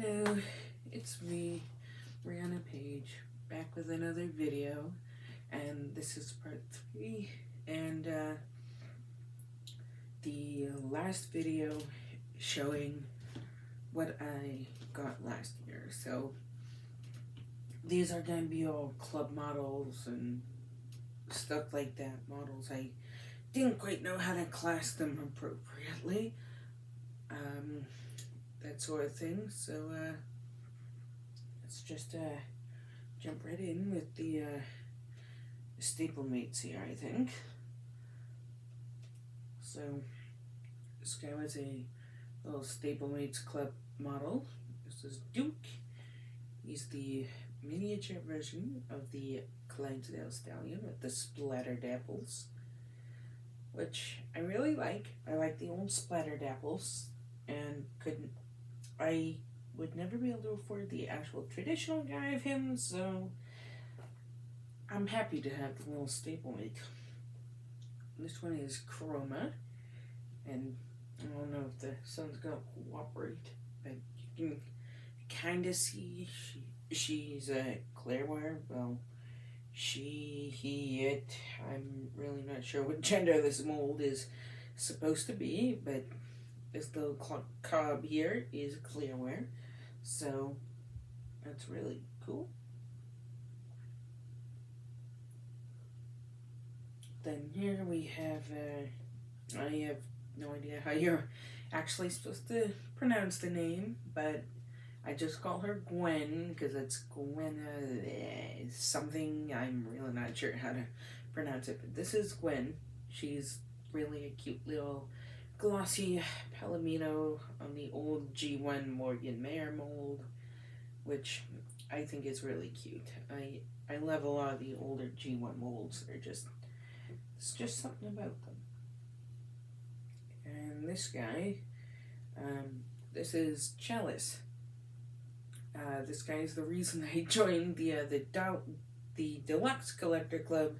Hello, it's me, Brianna Page, back with another video, and this is part 3, and the last video showing what I got last year. So these are going to be all club models and stuff like that, models I didn't quite know how to class them appropriately. That sort of thing. So let's just jump right in with the staple mates here, I think. So this guy was a little staple mates club model. This is Duke. He's the miniature version of the Clydesdale Stallion with the splatter dapples, which I really like. I like the old splatter dapples, and I would never be able to afford the actual traditional guy of him, so I'm happy to have the little staple mate. This one is Chroma, and I don't know if the sun's gonna cooperate, but you can kind of see she's a Clareware. Well, she, he, it. I'm really not sure what gender this mold is supposed to be, but this little cob here is Clareware, so that's really cool. Then here we have, I have no idea how you're actually supposed to pronounce the name, but I just call her Gwen because it's Gwen something. I'm really not sure how to pronounce it, but this is Gwen. She's really a cute little glossy Palomino on the old G1 Morgan Mayer mold, which I think is really cute. I love a lot of the older G1 molds. It's just something about them. And this guy, this is Chalice. This guy is the reason I joined the Deluxe Collector Club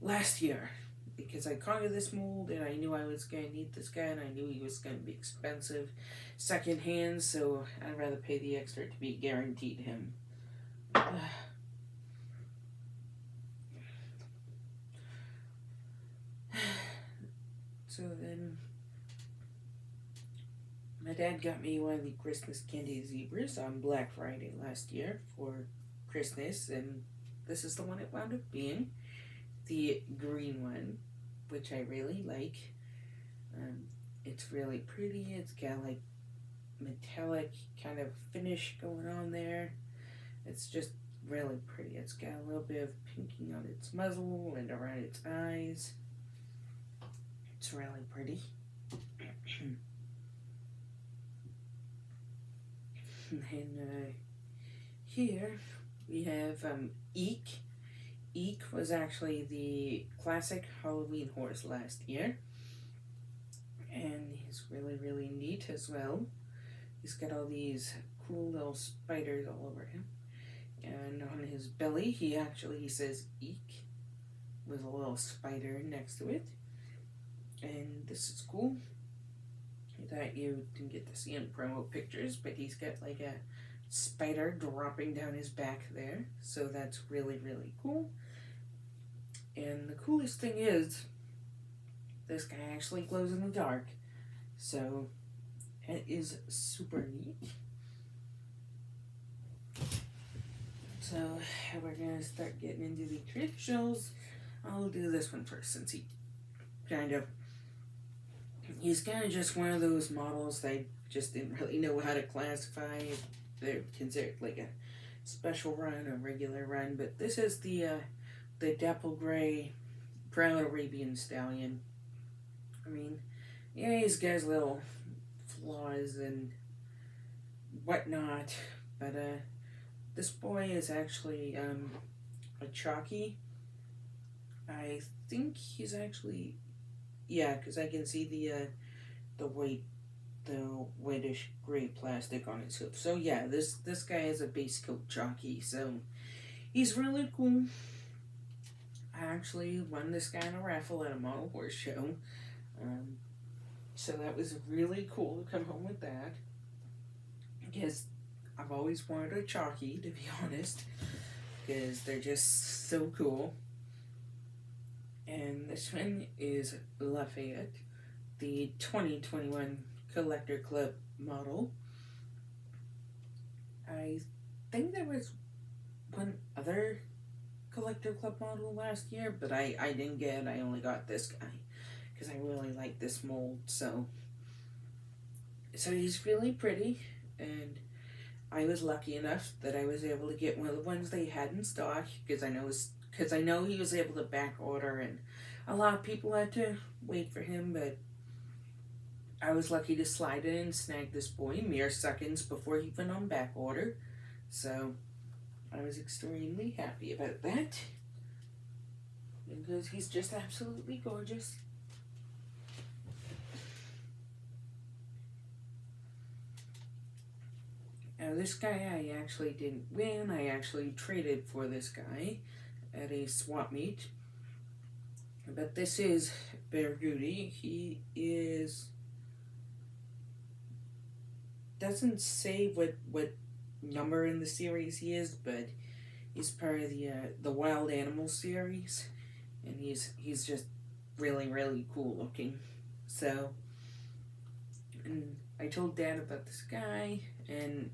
last year, because I conquered this mold and I knew I was going to need this guy, and I knew he was going to be expensive secondhand, so I'd rather pay the extra to be guaranteed him. So then my dad got me one of the Christmas candy zebras on Black Friday last year for Christmas, and this is the one it wound up being. The green one, which I really like. It's really pretty. It's got like metallic kind of finish going on there. It's just really pretty. It's got a little bit of pinking on its muzzle and around its eyes. It's really pretty. And here we have Eek. Eek was actually the classic Halloween horse last year, and he's really, really neat as well. He's got all these cool little spiders all over him, and on his belly he says Eek with a little spider next to it, and this is cool. I thought you didn't get to see in promo pictures, but he's got like a spider dropping down his back there, so that's really, really cool. And the coolest thing is, this guy actually glows in the dark, so it is super neat. So we're gonna start getting into the traditionals. I'll do this one first, since he's kind of just one of those models that I just didn't really know how to classify. They're considered like a special run, a regular run, but this is the Dapple Gray Proud Arabian Stallion. I mean, yeah, he's got his little flaws and whatnot, but this boy is actually a chalky. I think he's actually, yeah, because I can see the whitish gray plastic on his hoof. So yeah, this guy is a base coat jockey, so he's really cool. I actually won this guy in a raffle at a model horse show, so that was really cool to come home with that, because I've always wanted a Chalky, to be honest, because they're just so cool. And this one is Lafayette, the 2021 Collector Club model. I think there was one other Collector Club model last year, but I didn't get it. I only got this guy because I really like this mold. So he's really pretty, and I was lucky enough that I was able to get one of the ones they had in stock because I know he was able to back order, and a lot of people had to wait for him, but I was lucky to slide in and snag this boy mere seconds before he went on back order. So I was extremely happy about that because he's just absolutely gorgeous. Now this guy I actually didn't win. I actually traded for this guy at a swap meet. But this is Goody. He doesn't say what number in the series he is, but he's part of the Wild Animal series, and he's just really, really cool looking. So, and I told Dad about this guy, and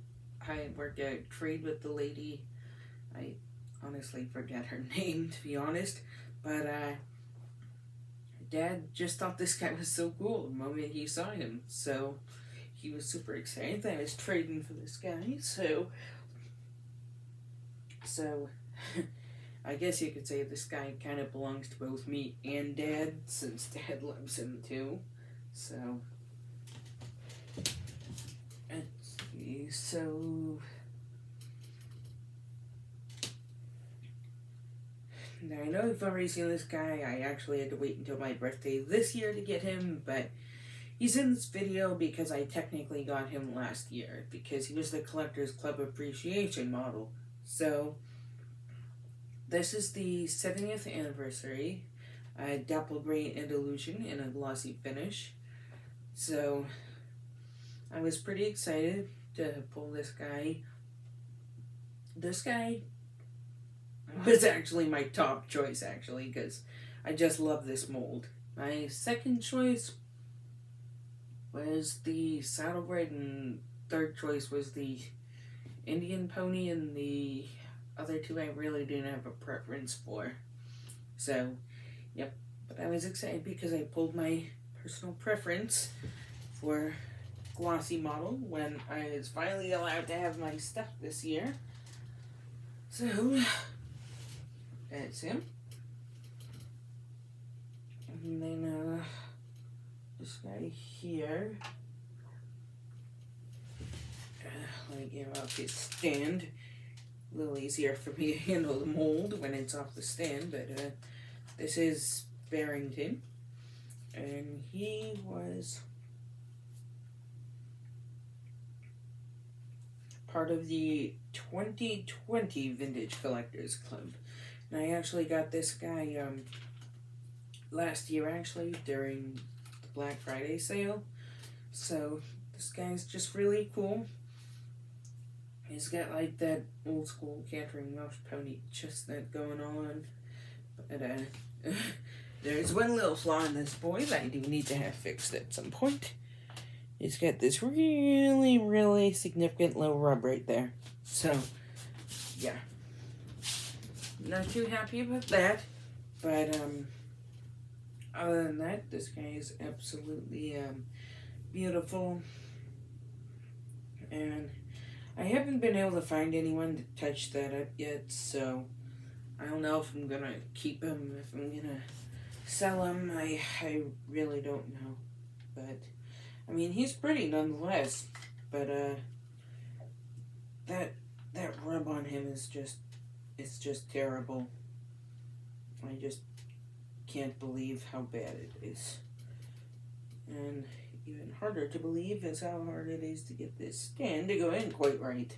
I worked out a trade with the lady. I honestly forget her name, to be honest, but Dad just thought this guy was so cool the moment he saw him, so he was super excited that I was trading for this guy. So I guess you could say this guy kind of belongs to both me and Dad, since Dad loves him too. So let's see. So now I know you've already seen this guy. I actually had to wait until my birthday this year to get him, but he's in this video because I technically got him last year because he was the Collectors Club Appreciation model. So this is the 70th anniversary. Dapple Gray and Illusion in a glossy finish. So I was pretty excited to pull this guy. This guy was actually my top choice, actually, because I just love this mold. My second choice was the Saddlebred, and third choice was the Indian Pony, and the other two I really didn't have a preference for. So, yep. But I was excited because I pulled my personal preference for glossy model when I was finally allowed to have my stuff this year. So that's him. And then this guy here. Let me get him off his stand. A little easier for me to handle the mold when it's off the stand, but this is Barrington, and he was part of the 2020 Vintage Collectors Club. And I actually got this guy last year, actually, during the Black Friday sale. So this guy's just really cool. He's got like that old school cantering Welsh pony chestnut going on. But there's one little flaw in this boy that I do need to have fixed at some point. He's got this really, really significant low rub right there. So, yeah. Not too happy about that. But, other than that, this guy is absolutely beautiful. And I haven't been able to find anyone to touch that up yet, so I don't know if I'm gonna keep him, if I'm gonna sell him. I really don't know. But I mean, he's pretty nonetheless. But that rub on him is it's just terrible. I just can't believe how bad it is. And even harder to believe is how hard it is to get this stand to go in quite right.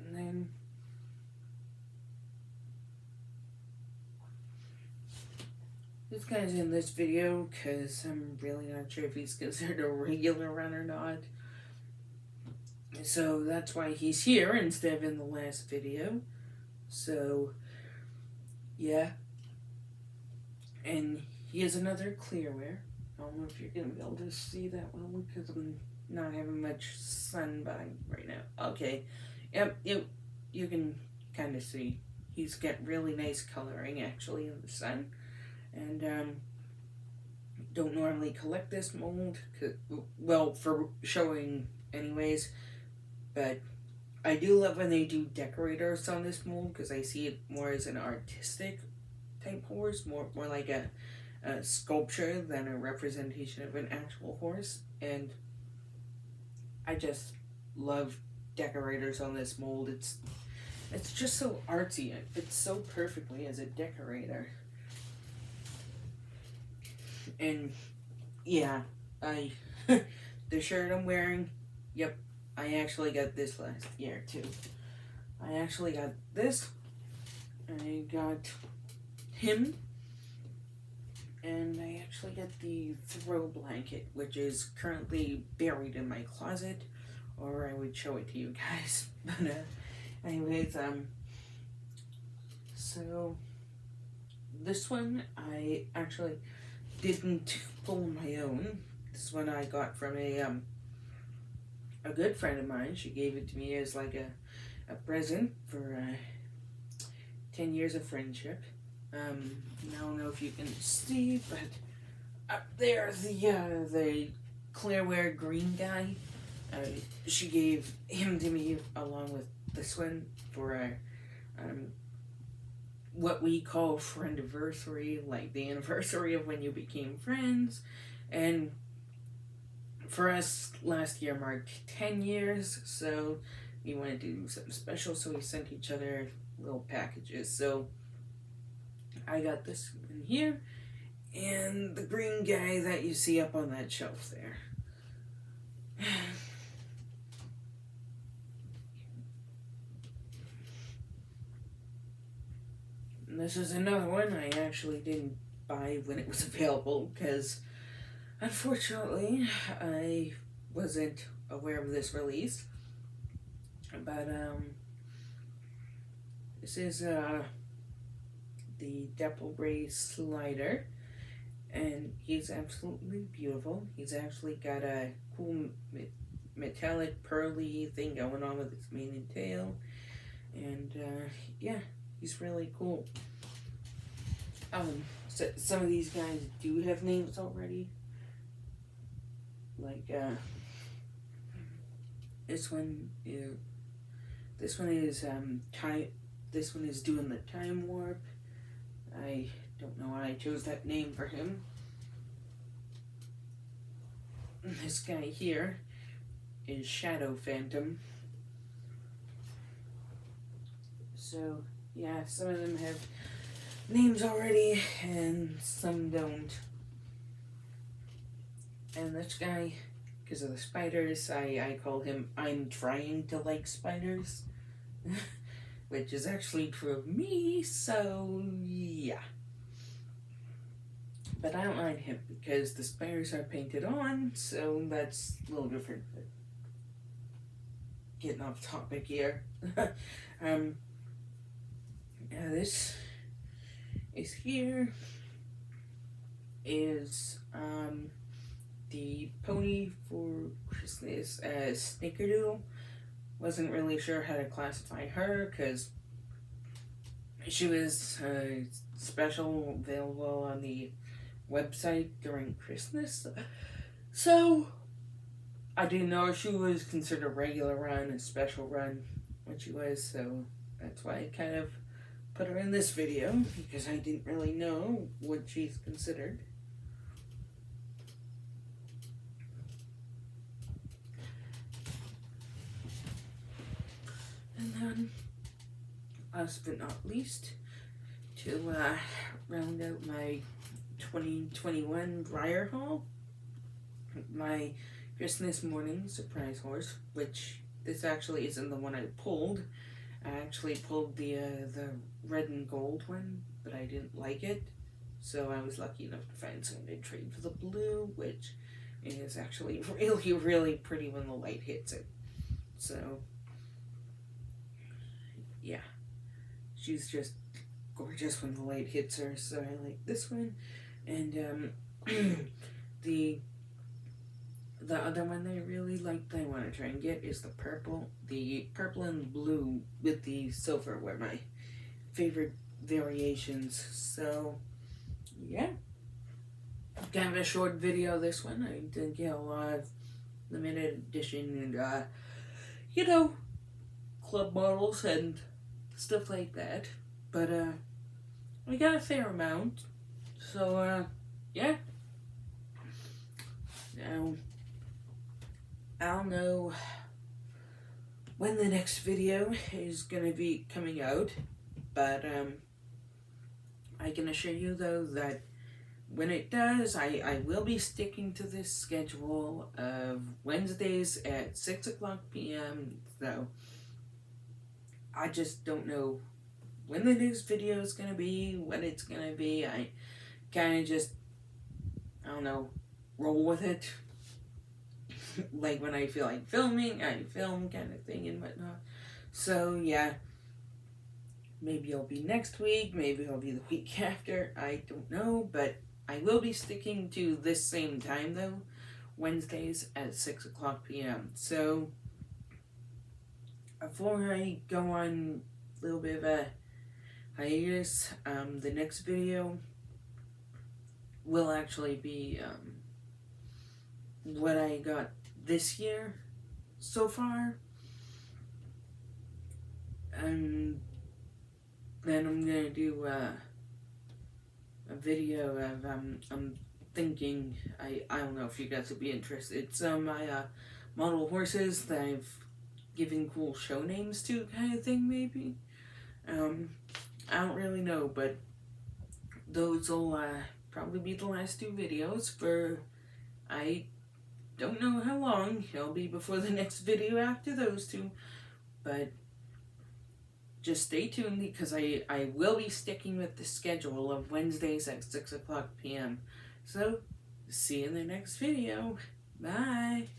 And then this guy's in this video because I'm really not sure if he's considered a regular run or not. So that's why he's here instead of in the last video. So, yeah. And he has another clearwear. I don't know if you're going to be able to see that well because I'm not having much sun behind right now. Okay. Yep, you can kind of see. He's got really nice coloring actually in the sun. And, don't normally collect this mold. Well, for showing anyways. But I do love when they do decorators on this mold because I see it more as an artistic type horse, more like a sculpture than a representation of an actual horse. And I just love decorators on this mold. It's just so artsy. It fits so perfectly as a decorator. And yeah, the shirt I'm wearing, yep, I actually got this last year too. I actually got this. I got him. And I actually got the throw blanket, which is currently buried in my closet, or I would show it to you guys. But anyways, so this one I actually didn't pull on my own. This one I got from a good friend of mine. She gave it to me as like a present for 10 years of friendship. I don't know if you can see, but up there, the clearwear green guy, she gave him to me along with this one for what we call friendiversary, like the anniversary of when you became friends. And for us, last year marked 10 years, so we wanted to do something special, so we sent each other little packages. So I got this in here, and the green guy that you see up on that shelf there. And this is another one I actually didn't buy when it was available, because unfortunately I wasn't aware of this release. But this is the Dapple Gray slider, and he's absolutely beautiful. He's actually got a cool metallic pearly thing going on with his mane and tail, and yeah, he's really cool. So some of these guys do have names already, like this one is this one is doing the time warp. I don't know why I chose that name for him. This guy here is Shadow Phantom. So yeah, some of them have names already and some don't. And this guy, because of the spiders, I call him I'm trying to like spiders. Which is actually true of me, so yeah. But I don't mind him because the spiders are painted on, so that's a little different. Getting off topic here. This is here is the pony for Christmas Snickerdoodle. Wasn't really sure how to classify her because she was special available on the website during Christmas. So I didn't know if she was considered a regular run, a special run, what she was, so that's why I kind of put her in this video because I didn't really know what she's considered. And then, last but not least, to round out my 2021 Breyer haul, my Christmas morning surprise horse, which this actually isn't the one I pulled. I actually pulled the red and gold one, but I didn't like it, So I was lucky enough to find some good trade for the blue, which is actually really, really pretty when the light hits it. So, yeah. She's just gorgeous when the light hits her, so I like this one. And the other one I really like that I want to try and get is the purple. The purple and blue with the silver were my favorite variations. So, yeah. Kind of a short video, this one. I did get a lot of limited edition and, club models and stuff like that. But, we got a fair amount. So, yeah. Now, I'll know when the next video is going to be coming out. But, I can assure you, though, that when it does, I will be sticking to this schedule of Wednesdays at 6 o'clock p.m. So, I just don't know when the next video is going to be, when it's going to be. I kind of just, roll with it. Like when I feel like filming, I film kind of thing and whatnot. So, yeah. Maybe it'll be next week, maybe it'll be the week after, I don't know, but I will be sticking to this same time, though, Wednesdays at 6 o'clock p.m. So, before I go on a little bit of a hiatus, the next video will actually be what I got this year so far. And then I'm going to do a video of, I'm thinking, I don't know if you guys would be interested. It's my model horses that I've given cool show names to, kind of thing, maybe. I don't really know, but those will probably be the last two videos for, I don't know how long. It'll be before the next video after those two, but just stay tuned because I will be sticking with the schedule of Wednesdays at 6 o'clock p.m. So, see you in the next video. Bye!